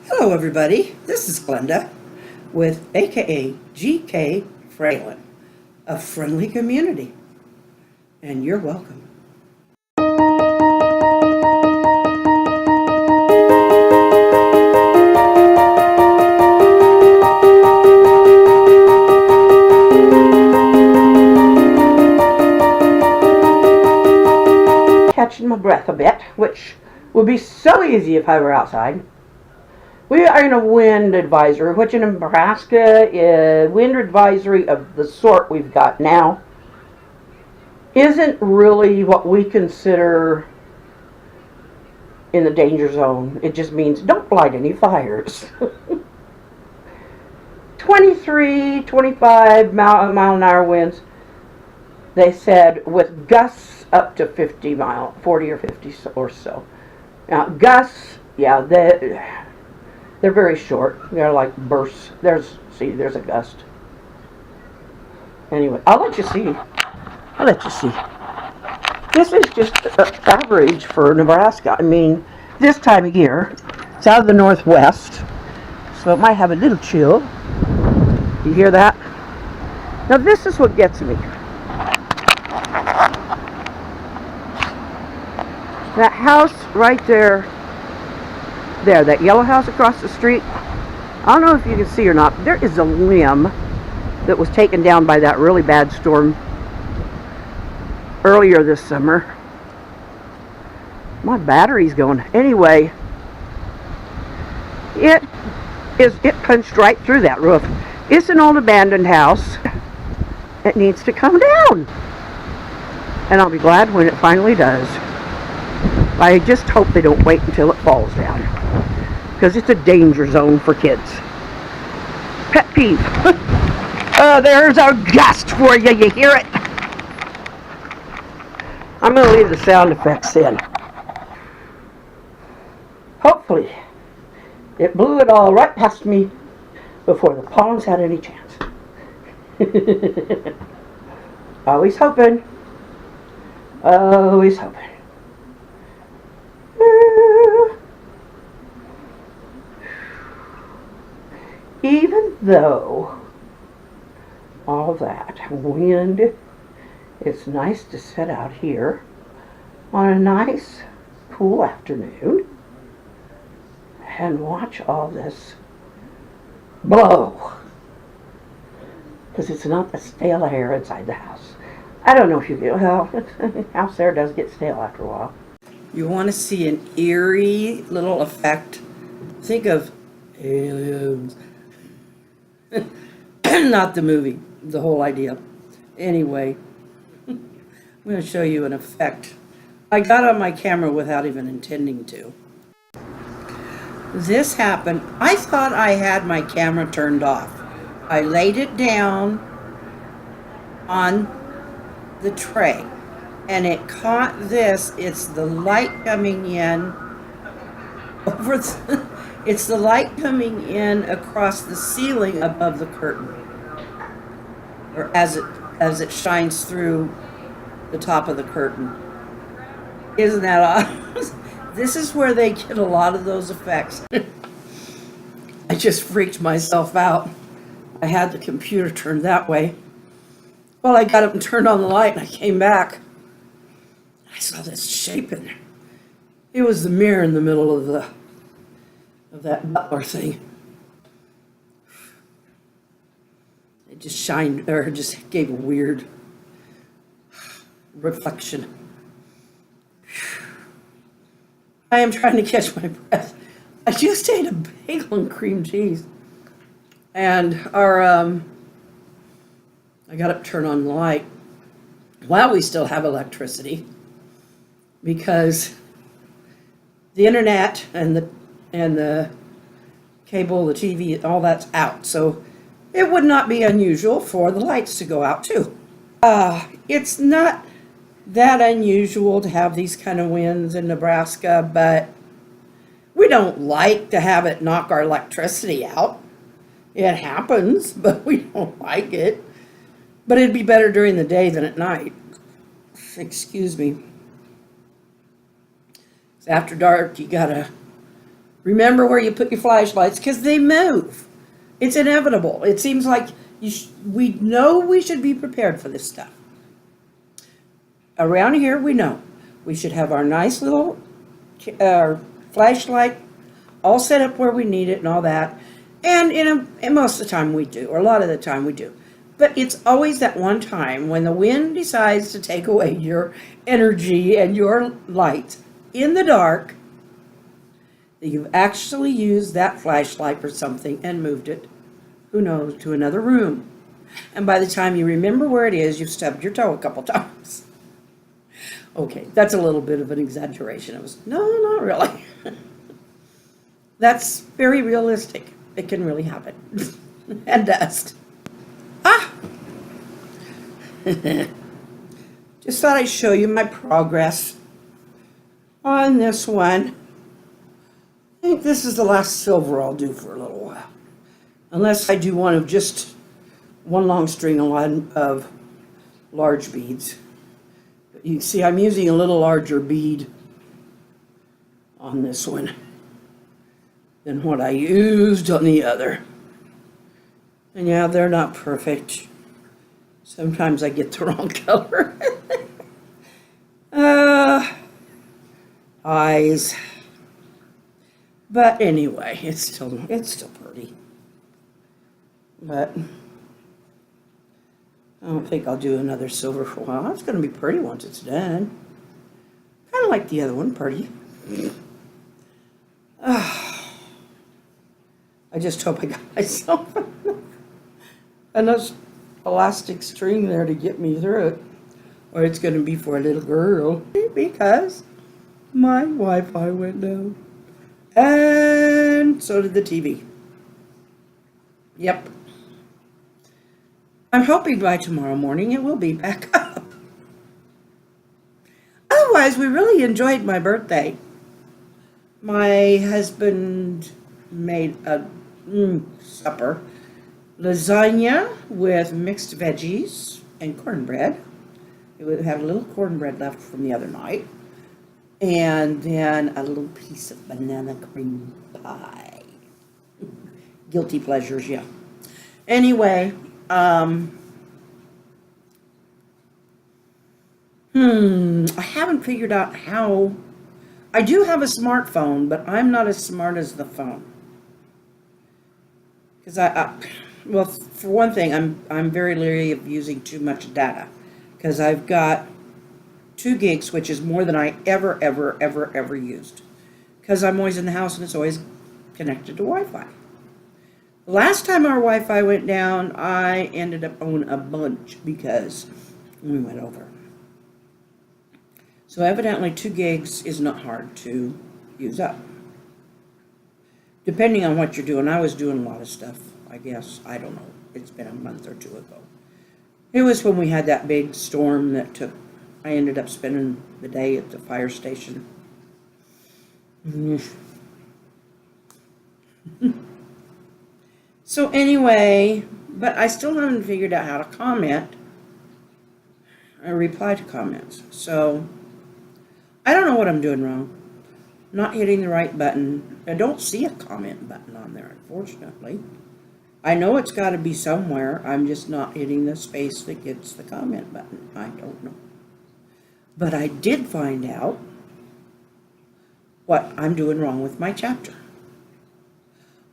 Hello everybody, this is Glenda with aka GK Fralin, a friendly community, and you're welcome. Catching my breath a bit, which would be so easy if I were outside. We are in a wind advisory, which in Nebraska, is wind advisory of the sort we've got now isn't really what we consider in the danger zone. It just means don't light any fires. 23, 25 mile an hour winds, they said, with gusts up to 40 or 50 or so. Now, gusts, yeah, they're very short. They're like bursts. There's a gust. Anyway, I'll let you see. This is just average for Nebraska. I mean, this time of year, it's out of the northwest, so it might have a little chill. You hear that? Now this is what gets me. That house right there, that yellow house across the street, I don't know if you can see or not, but there is a limb that was taken down by that really bad storm earlier this summer. My battery's going. Anyway, it punched right through that roof. It's an old abandoned house. It needs to come down. And I'll be glad when it finally does. I just hope they don't wait until it falls down, because it's a danger zone for kids. Pet peeve. There's a gust for you. You hear it? I'm going to leave the sound effects in. Hopefully, it blew it all right past me before the palms had any chance. Always hoping. Always hoping. Even though all that wind, it's nice to sit out here on a nice cool afternoon and watch all this blow, because it's not the stale air inside the house. I don't know if you get, well, the house there does get stale after a while. You want to see an eerie little effect? Think of aliens. Not the movie, the whole idea. Anyway, I'm going to show you an effect I got on my camera without even intending to. This happened. I thought I had my camera turned off. I laid it down on the tray and it caught this. It's the light coming in over it's the light coming in across the ceiling above the curtain, or as it shines through the top of the curtain. Isn't that odd? This is where they get a lot of those effects. I just freaked myself out. I had the computer turned that way. Well, I got up and turned on the light and I came back. I saw this shape in there. It was the mirror in the middle of that butler thing. It just shined, or just gave a weird reflection. I am trying to catch my breath. I just ate a bagel and cream cheese. And I got up to turn on the light while we still have electricity, because the internet and the cable, the TV, all that's out. So it would not be unusual for the lights to go out too. It's not that unusual to have these kind of winds in Nebraska, but we don't like to have it knock our electricity out. It happens, but we don't like it. But it'd be better during the day than at night. Excuse me. After dark, you gotta Remember where you put your flashlights because they move. It's inevitable. It seems like we know we should be prepared for this stuff. Around here, we know we should have our nice little flashlight all set up where we need it and all that. And most of the time we do, or a lot of the time we do. But it's always that one time when the wind decides to take away your energy and your light in the dark that you've actually used that flashlight for something and moved it, who knows, to another room. And by the time you remember where it is, you've stubbed your toe a couple times. Okay, that's a little bit of an exaggeration. It was, no, not really. That's very realistic. It can really happen. And does. Just thought I'd show you my progress on this one. I think this is the last silver I'll do for a little while. Unless I do one of just one long string of large beads. But you can see I'm using a little larger bead on this one than what I used on the other. And yeah, they're not perfect. Sometimes I get the wrong color. Eyes. But anyway, it's still pretty. But I don't think I'll do another silver for a while. It's going to be pretty once it's done. Kind of like the other one, pretty. I just hope I got myself enough elastic string there to get me through it, or it's going to be for a little girl because my Wi-Fi went down, and so did the TV. Yep. I'm hoping by tomorrow morning it will be back up. Otherwise, we really enjoyed my birthday. My husband made a supper. Lasagna with mixed veggies and cornbread. We had a little cornbread left from the other night. And then a little piece of banana cream pie. Guilty pleasures, yeah. Anyway, I haven't figured out how. I do have a smartphone, but I'm not as smart as the phone. Because well, for one thing, I'm very leery of using too much data. Because I've got 2 gigs, which is more than I ever used. Because I'm always in the house and it's always connected to Wi-Fi. The last time our Wi-Fi went down, I ended up on a bunch because we went over. So evidently 2 gigs is not hard to use up. Depending on what you're doing. I was doing a lot of stuff, I guess. I don't know. It's been a month or 2 ago. It was when we had that big storm that I ended up spending the day at the fire station. So anyway, but I still haven't figured out how to comment or reply to comments. So I don't know what I'm doing wrong. Not hitting the right button. I don't see a comment button on there, unfortunately. I know it's got to be somewhere. I'm just not hitting the space that gets the comment button. I don't know. But I did find out what I'm doing wrong with my chapter.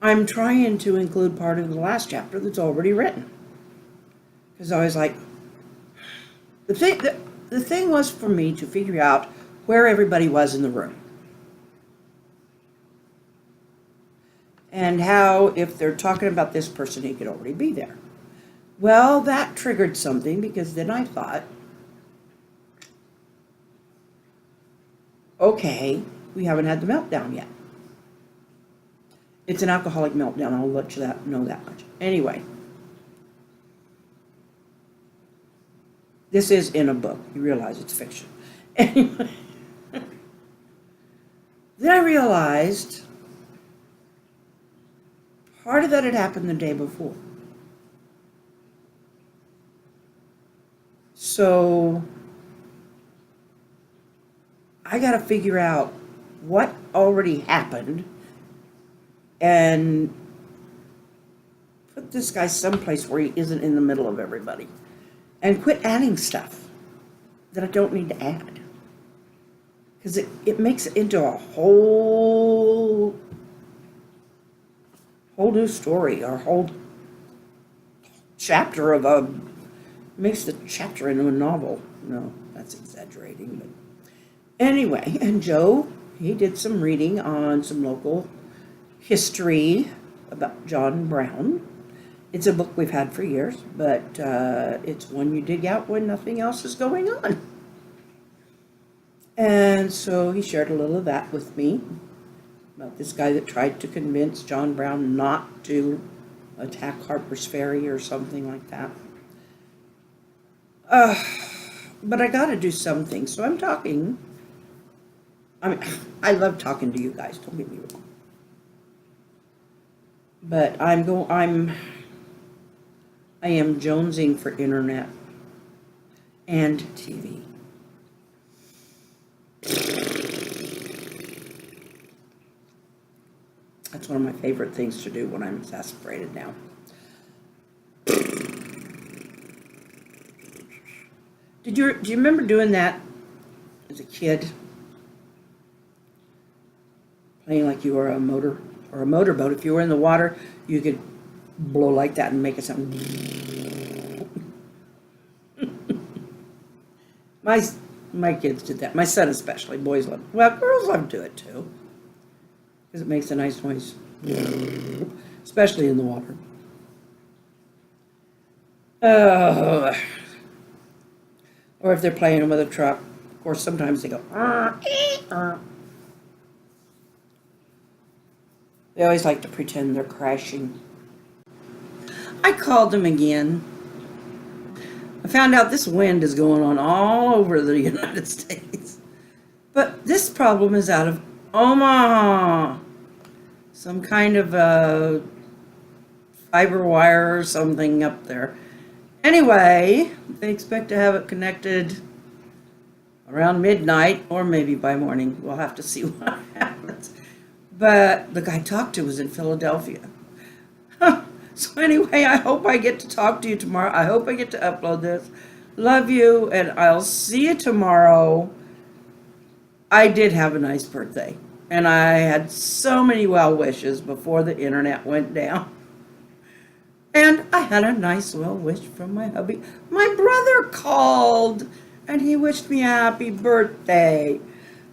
I'm trying to include part of the last chapter that's already written. Because I was like, the thing was for me to figure out where everybody was in the room. And how, if they're talking about this person, he could already be there. Well, that triggered something, because then I thought, okay, we haven't had the meltdown yet. It's an alcoholic meltdown, I'll let you know that much. Anyway, this is in a book. You realize it's fiction. Anyway, then I realized part of that had happened the day before. So I got to figure out what already happened and put this guy someplace where he isn't in the middle of everybody. And quit adding stuff that I don't need to add. Because it makes it into a whole new story, or whole chapter of a, makes the chapter into a novel. No, that's exaggerating, but anyway. And Joe, he did some reading on some local history about John Brown. It's a book we've had for years, but it's one you dig out when nothing else is going on. And so he shared a little of that with me, about this guy that tried to convince John Brown not to attack Harper's Ferry or something like that. But I got to do something, so I'm talking. I mean, I love talking to you guys, don't get me wrong. But I am jonesing for internet and TV. That's one of my favorite things to do when I'm exasperated now. Do you remember doing that as a kid? Playing like you were a motor or a motorboat. If you were in the water, you could blow like that and make it sound. My kids did that. My son especially. Boys love it. Well, girls love to do it too, because it makes a nice noise, especially in the water. Or if they're playing with a truck, of course, sometimes they go. They always like to pretend they're crashing. I called them again. I found out this wind is going on all over the United States. But this problem is out of Omaha. Some kind of a fiber wire or something up there. Anyway, they expect to have it connected around midnight or maybe by morning. We'll have to see what happens. But the guy I talked to was in Philadelphia. So anyway, I hope I get to talk to you tomorrow. I hope I get to upload this. Love you, and I'll see you tomorrow. I did have a nice birthday, and I had so many well wishes before the internet went down. And I had a nice well wish from my hubby. My brother called, and he wished me a happy birthday.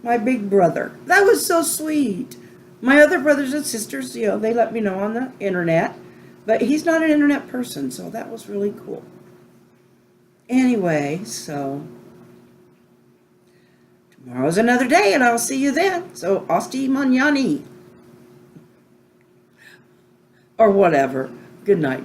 My big brother. That was so sweet. My other brothers and sisters, they let me know on the internet. But he's not an internet person, so that was really cool. Anyway, so tomorrow's another day, and I'll see you then. So, hasta mañana. Or whatever. Good night.